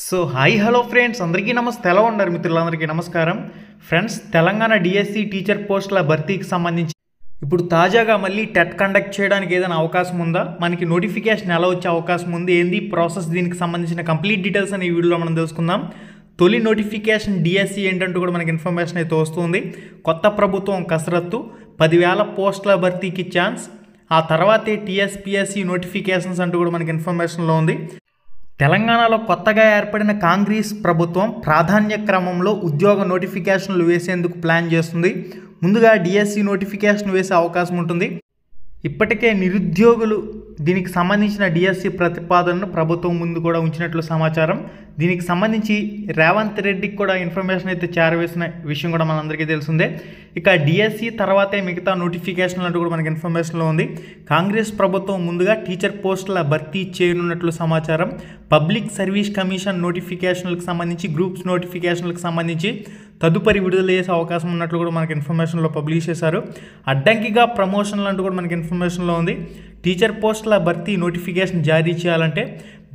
So hi hello friends, అందరికీ నమస్తే. ఎలా ఉన్నారు మిత్రులందరికీ నమస్కారం. ఫ్రెండ్స్, తెలంగాణ డిఎస్సి టీచర్ పోస్టుల భర్తీకి సంబంధించి ఇప్పుడు తాజాగా మళ్ళీ టెట్ కండక్ట్ చేయడానికి ఏదైనా అవకాశం ఉందా, మనకి నోటిఫికేషన్ ఎలా వచ్చే అవకాశం ఉంది, ఏంది ప్రాసెస్, దీనికి సంబంధించిన కంప్లీట్ డీటెయిల్స్ అని ఈ వీడియోలో మనం తెలుసుకుందాం. తొలి నోటిఫికేషన్ డిఎస్సి ఏంటంటూ కూడా మనకి ఇన్ఫర్మేషన్ అయితే వస్తుంది. కొత్త ప్రభుత్వం కసరత్తు, 10,000 పోస్టుల భర్తీకి ఛాన్స్, ఆ తర్వాతే టీఎస్పీఎస్సీ నోటిఫికేషన్స్ అంటూ కూడా మనకి ఇన్ఫర్మేషన్లో ఉంది. తెలంగాణలో కొత్తగా ఏర్పడిన కాంగ్రెస్ ప్రభుత్వం ప్రాధాన్య క్రమంలో ఉద్యోగ నోటిఫికేషన్లు వేసేందుకు ప్లాన్ చేస్తుంది. ముందుగా డిఎస్సి నోటిఫికేషన్ వేసే అవకాశం ఉంటుంది. ఇప్పటికే నిరుద్యోగులు దీనికి సంబంధించిన డిఎస్సి ప్రతిపాదనను ప్రభుత్వం ముందు కూడా ఉంచినట్లు సమాచారం. దీనికి సంబంధించి రేవంత్ రెడ్డికి కూడా ఇన్ఫర్మేషన్ అయితే చేరవేసిన విషయం కూడా మనందరికీ తెలిసిందే. ఇక డిఎస్సి తర్వాతే మిగతా నోటిఫికేషన్లు అంటూ కూడా మనకి ఇన్ఫర్మేషన్లో ఉంది. కాంగ్రెస్ ప్రభుత్వం ముందుగా టీచర్ పోస్టుల భర్తీ చేయనున్నట్లు సమాచారం. పబ్లిక్ సర్వీస్ కమిషన్ నోటిఫికేషన్లకు సంబంధించి, గ్రూప్స్ నోటిఫికేషన్లకు సంబంధించి తదుపరి విడుదల చేసే అవకాశం ఉన్నట్లు కూడా మనకి ఇన్ఫర్మేషన్లో పబ్లిష్ చేశారు. అడ్డంకిగా ప్రమోషన్లు అంటూ కూడా మనకి ఇన్ఫర్మేషన్లో ఉంది. టీచర్ పోస్టుల భర్తీ నోటిఫికేషన్ జారీ చేయాలంటే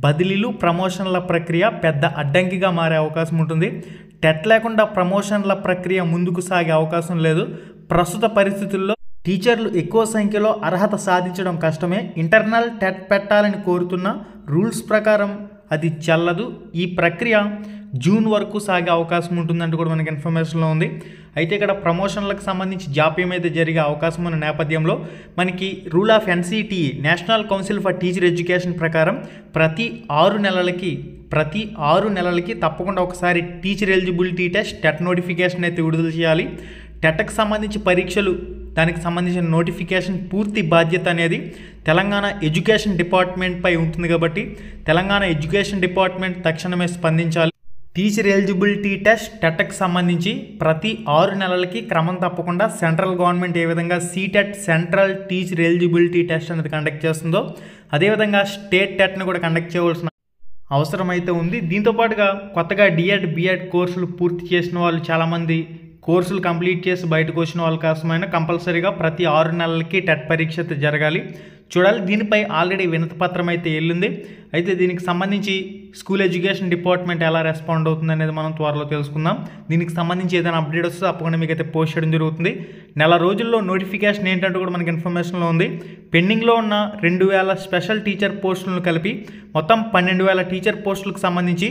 బదిలీలు, ప్రమోషన్ల ప్రక్రియ పెద్ద అడ్డంకిగా మారే అవకాశం ఉంటుంది. టెట్ లేకుండా ప్రమోషన్ల ప్రక్రియ ముందుకు సాగే అవకాశం లేదు. ప్రస్తుత పరిస్థితుల్లో టీచర్లు ఎక్కువ సంఖ్యలో అర్హత సాధించడం కష్టమే. ఇంటర్నల్ టెట్ పెట్టాలని కోరుతున్న రూల్స్ ప్రకారం అది చెల్లదు. ఈ ప్రక్రియ జూన్ వరకు సాగే అవకాశం ఉంటుందంటూ కూడా మనకి ఇన్ఫర్మేషన్లో ఉంది. అయితే ఇక్కడ ప్రమోషన్లకు సంబంధించి జాప్యం అయితే జరిగే అవకాశం ఉన్న నేపథ్యంలో మనకి rule of NCTE, national council for teacher education ప్రకారం ప్రతి 6 నెలలకి తప్పకుండా ఒకసారి teacher eligibility test, TET notification అయితే విడుదల చేయాలి. టెట్కి సంబంధించి పరీక్షలు, దానికి సంబంధించిన నోటిఫికేషన్ పూర్తి బాధ్యత అనేది తెలంగాణ ఎడ్యుకేషన్ డిపార్ట్మెంట్పై ఉంటుంది. కాబట్టి తెలంగాణ ఎడ్యుకేషన్ డిపార్ట్మెంట్ తక్షణమే స్పందించాలి. టీచర్ ఎలిజిబిలిటీ టెస్ట్, టెట్కి సంబంధించి ప్రతి 6 నెలలకి క్రమం తప్పకుండా సెంట్రల్ గవర్నమెంట్ ఏ విధంగా CTET, central teacher eligibility test అనేది కండక్ట్ చేస్తుందో అదేవిధంగా స్టేట్ టెట్ని కూడా కండక్ట్ చేయవలసిన అవసరం అయితే ఉంది. దీంతోపాటుగా కొత్తగా డిఎడ్, బిఎడ్ కోర్సులు పూర్తి చేసిన వాళ్ళు చాలామంది కోర్సులు కంప్లీట్ చేసి బయటకు వచ్చిన వాళ్ళ కోసమైనా కంపల్సరీగా ప్రతి 6 నెలలకి టెట్ పరీక్ష అయితే జరగాలి. చూడాలి. దీనిపై ఆల్రెడీ వినతిపత్రం అయితే వెళ్ళింది. అయితే దీనికి సంబంధించి స్కూల్ ఎడ్యుకేషన్ డిపార్ట్మెంట్ ఎలా రెస్పాండ్ అవుతుంది అనేది మనం త్వరలో తెలుసుకుందాం. దీనికి సంబంధించి ఏదైనా అప్డేట్ వస్తే తప్పకుండా మీకు అయితే పోస్ట్ చేయడం జరుగుతుంది. నెల రోజుల్లో నోటిఫికేషన్ ఏంటంటూ కూడా మనకి ఇన్ఫర్మేషన్లో ఉంది. పెండింగ్లో ఉన్న 2,000 స్పెషల్ టీచర్ పోస్టులను కలిపి మొత్తం 12,000 టీచర్ పోస్టులకు సంబంధించి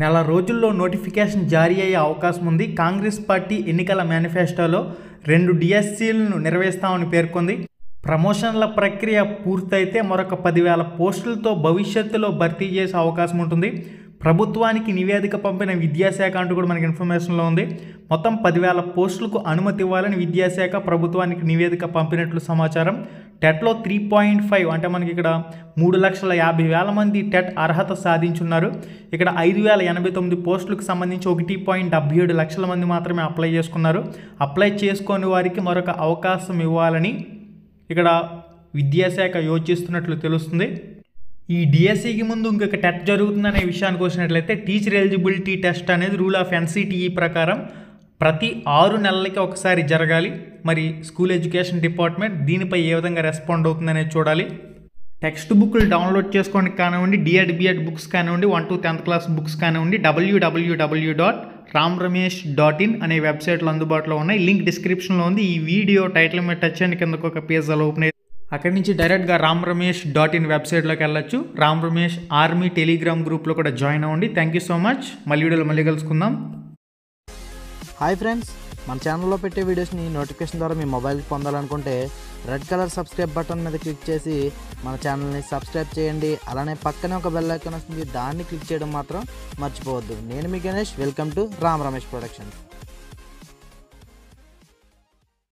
నెల రోజుల్లో నోటిఫికేషన్ జారీ అయ్యే అవకాశం ఉంది. కాంగ్రెస్ పార్టీ ఎన్నికల మేనిఫెస్టోలో 2 డిఎస్సీలను నిర్వహిస్తామని పేర్కొంది. ప్రమోషన్ల ప్రక్రియ పూర్తయితే మరొక 10,000 పోస్టులతో భవిష్యత్తులో భర్తీ చేసే అవకాశం ఉంటుంది. ప్రభుత్వానికి నివేదిక పంపిన విద్యాశాఖ అంటూ కూడా మనకి ఇన్ఫర్మేషన్లో ఉంది. మొత్తం 10,000 పోస్టులకు అనుమతి ఇవ్వాలని విద్యాశాఖ ప్రభుత్వానికి నివేదిక పంపినట్లు సమాచారం. టెట్లో 3.5 అంటే మనకి ఇక్కడ 3,50,000 మంది టెట్ అర్హత సాధించున్నారు. ఇక్కడ 5,089 పోస్టులకు సంబంధించి 1.77 లక్షల మంది మాత్రమే అప్లై చేసుకున్నారు. అప్లై చేసుకోని వారికి మరొక అవకాశం ఇవ్వాలని ఇక్కడ విద్యాశాఖ యోచిస్తున్నట్లు తెలుస్తుంది. ఈ డిఎస్సికి ముందు ఇంకొక టెట్ జరుగుతుందనే విషయానికి వచ్చినట్లయితే టీచర్ ఎలిజిబిలిటీ టెస్ట్ అనేది రూల్ ఆఫ్ ఎన్సిటిఈ ప్రకారం ప్రతి 6 నెలలకి ఒకసారి జరగాలి. మరి స్కూల్ ఎడ్యుకేషన్ డిపార్ట్మెంట్ దీనిపై ఏ విధంగా రెస్పాండ్ అవుతుందనేది చూడాలి. టెక్స్ట్ బుక్లు డౌన్లోడ్ చేసుకోవడానికి కానివ్వండి, డిఎడ్, బిఎడ్ బుక్స్ కానివ్వండి, 1 to 10th క్లాస్ బుక్స్ కానివ్వండి, www.ramramesh.in అనే వెబ్సైట్లో అందుబాటులో ఉన్నాయి. లింక్ డిస్క్రిప్షన్లో ఉంది. ఈ వీడియో టైటిల్ మీద టచ్ చేయండి, కిందకు ఒక పేజ్ అలా ఓపెన్ అయ్యి అక్కడి నుంచి డైరెక్ట్గా ramramesh.in వెబ్సైట్లోకి వెళ్ళొచ్చు. రామ్ రమేష్ ఆర్మీ టెలిగ్రామ్ గ్రూప్లో కూడా జాయిన్ అవ్వండి. Thank you so much. మళ్ళీ వీడియోలో మళ్ళీ కలుసుకుందాం. హాయ్ ఫ్రెండ్స్, మన ఛానల్లో పెట్టే వీడియోస్ని నోటిఫికేషన్ ద్వారా మీ మొబైల్కి పొందాలనుకుంటే రెడ్ కలర్ సబ్స్క్రైబ్ బటన్ మీద క్లిక్ చేసి మన ఛానల్ని సబ్స్క్రైబ్ చేయండి. అలానే పక్కనే ఒక బెల్ ఐకాన్ వస్తుంది, దాన్ని క్లిక్ చేయడం మాత్రం మర్చిపోవద్దు. నేను మీ Ganesh. Welcome to Ram Ramesh productions.